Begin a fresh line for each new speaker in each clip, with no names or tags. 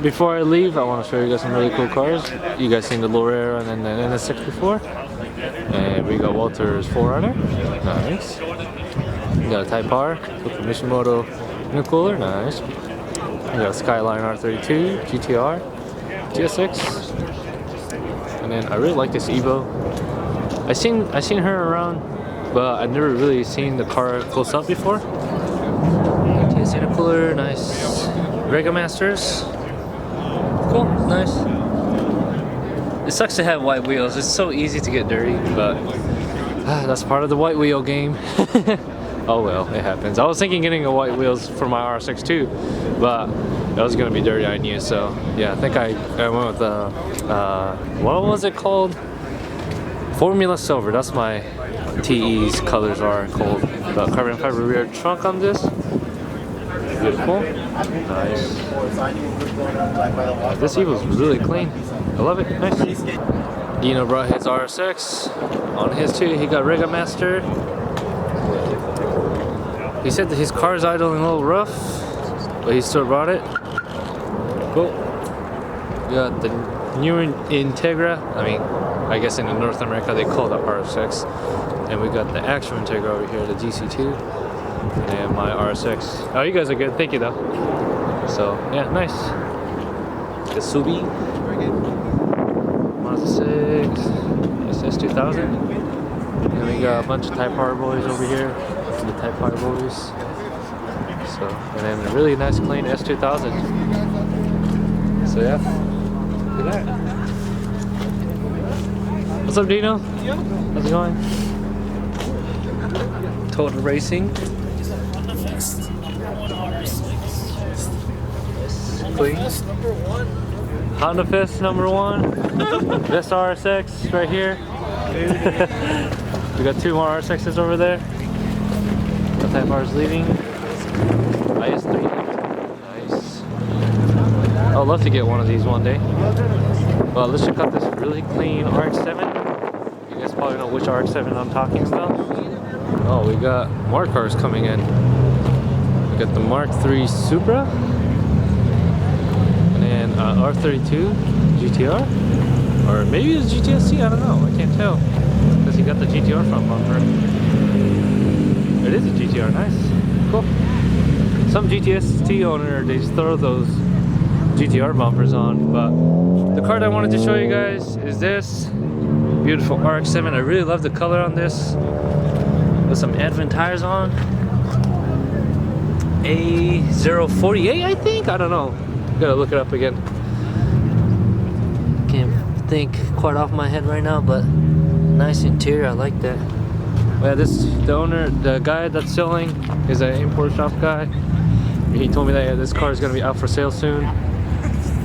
before I leave, I want to show you guys some really cool cars. You guys seen the Aero and then the NSX before. And we got Walter's 4Runner. Nice. We got a Type R with the NWMotiv intercooler. Nice. We got a Skyline R32, GTR, GSX. And then I really like this Evo. I seen her around, but I've never really seen the car close up before. TS intercooler, nice. Rega Masters. Cool, nice. It sucks to have white wheels. It's so easy to get dirty, but that's part of the white wheel game. Oh well, it happens. I was thinking getting a white wheels for my RSX too, but that was gonna be dirty, I knew. So yeah, I think I went with what was it called? Formula Silver. That's my TE's colors are called. The carbon fiber rear trunk on this. Beautiful. Nice. This Evo's really clean. I love it. Nice. Dino brought his RSX on his too. He got Rega Master. He said that his car's idling a little rough, but he still brought it. Cool. We got the new Integra. I mean, I guess in North America they call it RSX. And we got the actual Integra over here, the GC2. And my RSX. Oh, you guys are good. Thank you though. So yeah, nice. The Subi. Mazda 6. SS2000. And we got a bunch of Type R boys over here. The Type R boys. So, and then a really nice clean S2000. So yeah, look at that. What's up, Dino? How's it going? Total Racing. Clean. Honda Fist #1. This RSX right here. We got 2 more RSXs over there. The Type R is leaving. IS3. Nice. I'd love to get one of these one day. Well, let's check out this really clean RX7. You guys probably know which RX7 I'm talking about. Oh, we got more cars coming in. We got the Mark III Supra. And then R32 GTR. Or maybe it's GTSC, I don't know. I can't tell. Because he got the GTR front bumper. It is a GTR, nice. Cool. Some GTST owner, they just throw those GTR bumpers on. But the car that I wanted to show you guys is this. Beautiful RX7. I really love the color on this. With some Advent tires on. A048, I think? I don't know. Gotta look it up again. Can't think quite off my head right now, but nice interior. I like that. Yeah, the owner, the guy that's selling is an import shop guy. He told me that yeah, this car is gonna be out for sale soon.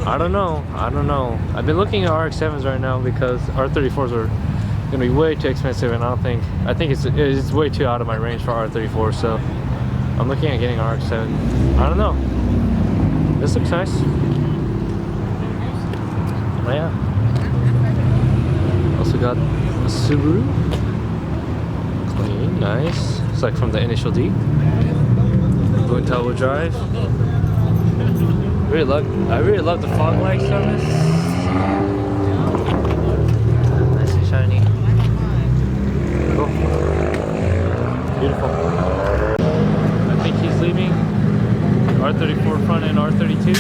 I don't know. I've been looking at RX7s right now because R34s are gonna be way too expensive, and I think it's way too out of my range for R34. So I'm looking at getting RX7. I don't know. This looks nice. Oh yeah. Also got a Subaru. Clean, nice. It's like from the initial D. Going turbo drive. I really love the fog lights on this. Nice and shiny. Cool. Beautiful. I think he's leaving. R34 front and R32.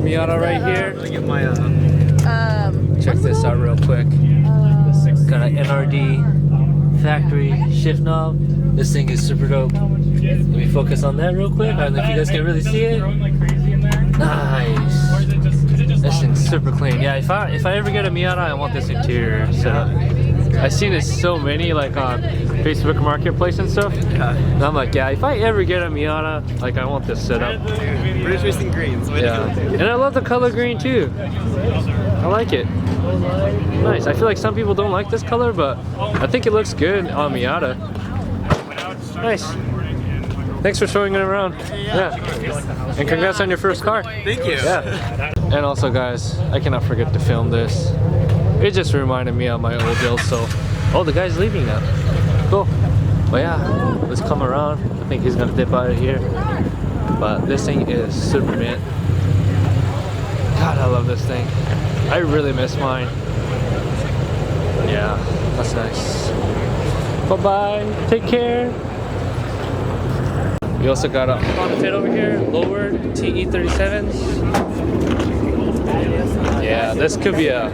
Miata right here. Let me get my check this out real quick. Got an NRD factory shift knob. This thing is super dope. Let me focus on that real quick. I don't know if you guys can really see it. Nice. This thing's super clean. Yeah, if I ever get a Miata, I want this interior setup. I've seen it so many like on Facebook Marketplace and stuff. Yeah. And I'm like, yeah, if I ever get a Miata, like I want this setup.
British Racing Greens.
Yeah. And I love the color green too. I like it. Nice. I feel like some people don't like this color, but I think it looks good on Miata. Nice. Thanks for showing it around. Yeah. And congrats on your first car.
Thank you.
Yeah. And also guys, I cannot forget to film this. It just reminded me of my old deal, so... Oh, the guy's leaving now. Cool. But yeah, let's come around. I think he's gonna dip out of here. But this thing is super mint. God, I love this thing. I really miss mine. Yeah, that's nice. Bye-bye. Take care. We also got a Honda Fit over here, lowered TE37'S. Yeah, this could be a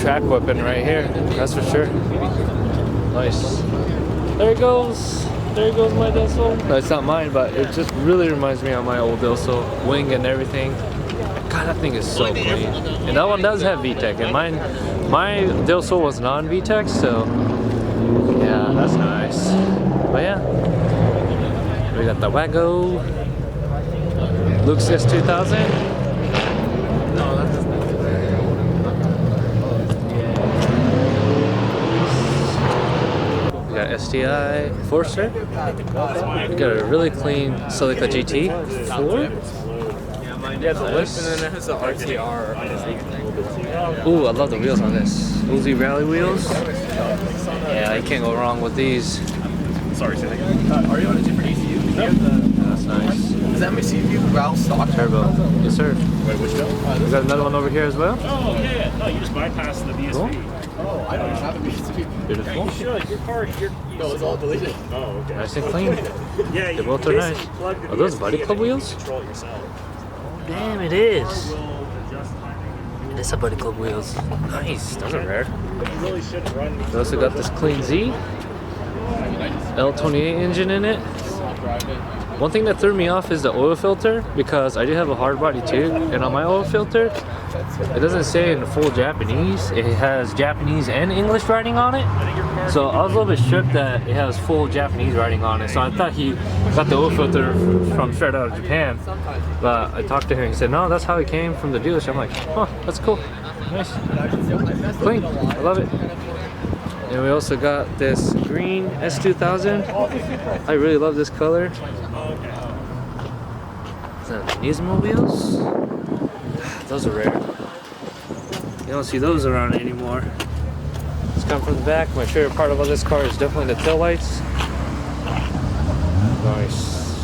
track weapon right here, that's for sure. Nice. There it goes. There goes my Dilso. No, it's not mine, but it just really reminds me of my old Dilso. Wing and everything. God, that thing is so clean. And that one does have VTEC, and my Dilso was non-VTEC, so yeah, that's nice. But yeah, we got the Wago. Luke's S2000. No, that's we got STI Forester. We got a really clean Celica GT 4.
Yeah, the lift, and then it has the RTR.
Ooh, I love the wheels on this. Uzi Rally wheels. Yeah, you can't go wrong with these.
Sorry, say that again. Are you on a different ECU?
That's nice.
Is that my CPU? Well, stock
Turbo. Yes, sir.
Wait, which one?
We got another one over here as well.
Oh, yeah. No, you just bypassed the BSV.
Cool.
Oh, I don't even have a BSV.
Beautiful.
You should. Your car,
No, it's all deleted.
Oh, okay.
Nice and clean.
Yeah,
They both are nice. Are those Buddy Club wheels?
Control it yourself.
Damn, it is. It is a Buddy Club wheels. Nice. Those are rare.
You really should run.
We also got this clean Z. L28 engine in it. One thing that threw me off is the oil filter, because I do have a hard body too, and on my oil filter it doesn't say in full Japanese. It has Japanese and English writing on it, so I was a little bit shook that it has full Japanese writing on it. So I thought he got the oil filter from straight out of Japan, but I talked to him and he said no, that's how it came from the dealership. I'm like, oh, that's cool. Nice. Clean. I love it. And we also got this green S2000. I really love this color. Is that Nismo wheels? Those are rare. You don't see those around anymore. Let's come from the back. My favorite part about this car is definitely the taillights. Nice.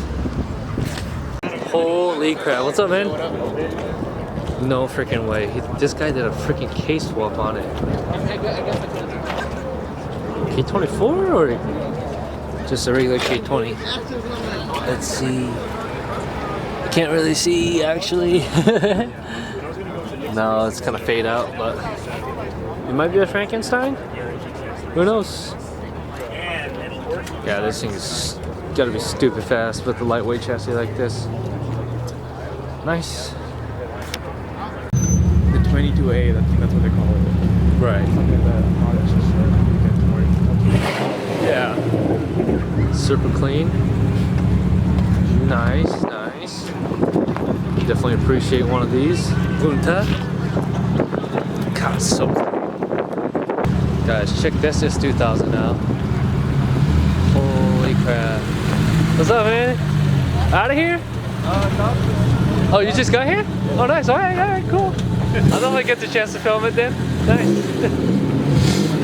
Holy crap. What's up, man? No freaking way. This guy did a freaking case swap on it. K24 or just a regular K20? Let's see. I can't really see actually. No, it's kind of fade out, but it might be a Frankenstein. Who knows? Yeah, this thing's gotta be stupid fast with a lightweight chassis like this. Nice.
The 22A, that's what they call it.
Right.
Something that
Yeah. Super clean. Nice, nice. Definitely appreciate one of these. Unta. God, it's so clean. Guys, check this S2000 out. Holy crap. What's up, man? Out of here? Oh, you just got here? Oh, nice. All right, cool. I don't get the chance to film it then. Nice.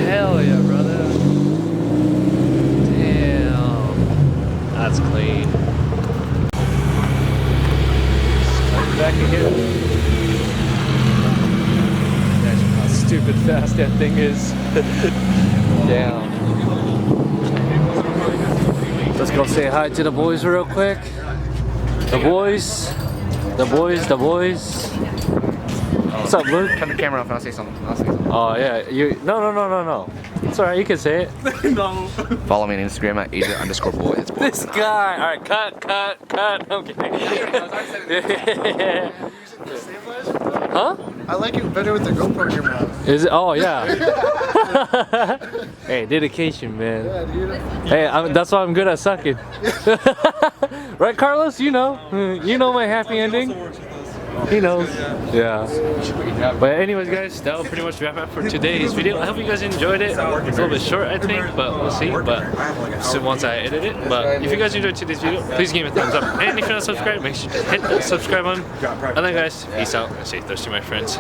Hell yeah, brother. Damn. That's clean. Back again. Imagine how stupid fast that thing is. Damn. Let's go say hi to the boys real quick. The boys. The boys. What's up, Luke?
Turn the camera off and I'll say something.
Oh yeah, no. It's alright, you can say it.
No. Follow me on Instagram at Asia_boy. It's boy.
This guy. Alright, cut. I'm kidding. Huh?
I like it better with the GoPro camera on.
Is it? Oh yeah. Hey, dedication, man.
Yeah, dude.
Hey, that's why I'm good at sucking. Right, Carlos? You know my happy ending. He knows. Yeah. But anyways, guys, that will pretty much wrap up for today's video. I hope you guys enjoyed it. It's a little bit short, I think, but we'll see. But once I edit it. But if you guys enjoyed today's video, please give me a thumbs up. And if you're not subscribed, make sure to hit the subscribe button. And then, guys, peace out and stay thirsty, my friends.